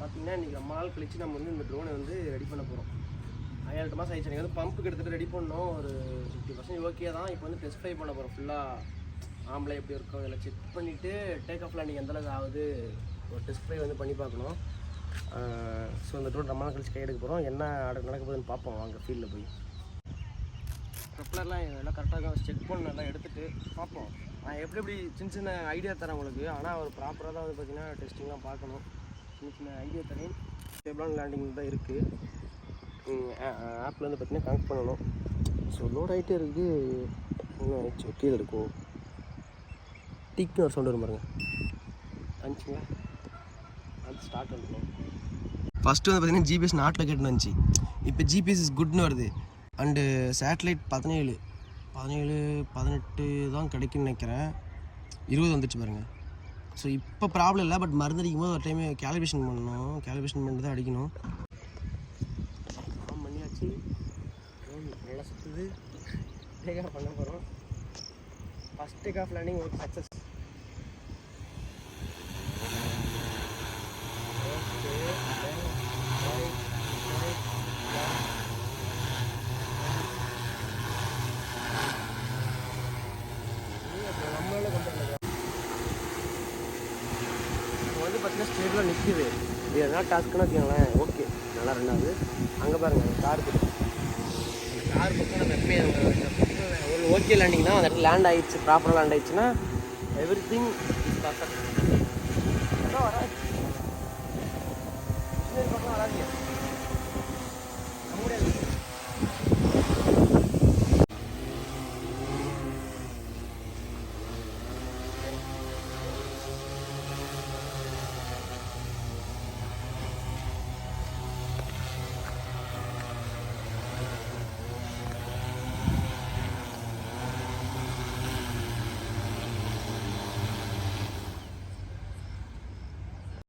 பார்த்தீங்கன்னா இன்றைக்கி ரொம்ப நாள் கழிச்சு நம்ம வந்து இந்த ட்ரோனை வந்து ரெடி பண்ண போகிறோம். 7-8 மாதம் ஆயிடுச்சு. எனக்கு வந்து பம்புக்கு எடுத்துகிட்டு ரெடி பண்ணோம். ஒரு 50% ஓகே தான். இப்போ வந்து டெஸ்ட் ஃப்ளை பண்ண போகிறோம். ஃபுல்லாக ஆம்பளை எப்படி இருக்கும் இதெல்லாம் செக் பண்ணிவிட்டு டேக் ஆஃப் லேண்டிங் எந்தளவுக்கு ஆகுது ஒரு டெஸ்ட் ஃப்ளை வந்து பண்ணி பார்க்கணும். ஸோ இந்த ட்ரோன் ரொம்ப நாள் கழிச்சு கை எடுக்க போகிறோம். என்ன நடக்க போகுதுன்னு பார்ப்போம் வாங்க ஃபீல்டில் போய். ப்ரொப்பலர்லாம் எல்லாம் கரெக்டாக தான் செக் பண்ண நல்லா எடுத்துகிட்டு பார்ப்போம். நான் எப்படி சின்ன சின்ன ஐடியா தரேன் உங்களுக்கு. ஆனால் ஒரு ப்ராப்பராக தான் வந்து பார்த்திங்கன்னா டெஸ்டிங்லாம் பார்க்கணும். சின்ன சின்ன ஐடியா தரேன். ஸ்டேபிளான லேண்டிங் தான் இருக்குது. ஆப்பில் வந்து பார்த்திங்கன்னா கனெக்ட் பண்ணணும். ஸோ லோட் ஆகிட்டே இருக்குது. இன்னும் ஆயிடுச்சு கீழே இருக்கும். டிக்னு ஒரு சவுண்ட் வரும் பாருங்கள். அனுச்சுங்களா அது ஸ்டார்ட் வந்துடும். ஃபஸ்ட்டு வந்து பார்த்திங்கன்னா ஜிபிஎஸ் நாட்டில் கேட்டுன்னு வந்துச்சு. இப்போ ஜிபிஎஸ் இஸ் குட்னு வருது. அண்டு சேட்டலைட் 17-18 தான் கிடைக்குன்னு நினைக்கிறேன். 20 வந்துடுச்சு பாருங்கள். ஸோ இப்போ ப்ராப்ளம் இல்லை. பட் மருந்து அடிக்கும் போது ஒரு டைம் கேலிபிரேஷன் பண்ணணும். கேலிபிரேஷன் பண்ணிட்டு தான் அடிக்கணும். ஆன் பண்ணியாச்சு. நல்லா சுற்றுது. டேக் ஆஃப் பண்ண போகிறோம். ஃபஸ்ட் டேக் ஆஃப் லேண்டிங் ஒரு சக்ஸஸ். வந்து பார்த்தீங்கன்னா ஸ்டேட்டில் நிற்கிது. இது எதனா டாஸ்க்குன்னு வச்சுக்கோங்களேன். ஓகே நல்லா ரெண்டாவது. அங்கே பாருங்கள் கார் பக்கம். அந்த கார் பக்கம் நம்ம எப்பயுமே ஒரு ஓகே லேண்டிங்னா அந்த இடத்துல லேண்ட் ஆகிடுச்சு, ப்ராப்பராக லேண்ட் ஆகிடுச்சுன்னா எவ்ரி திங் இஸ் பர்ஃபெக்ட். வராது பக்கம் வராதிங்க.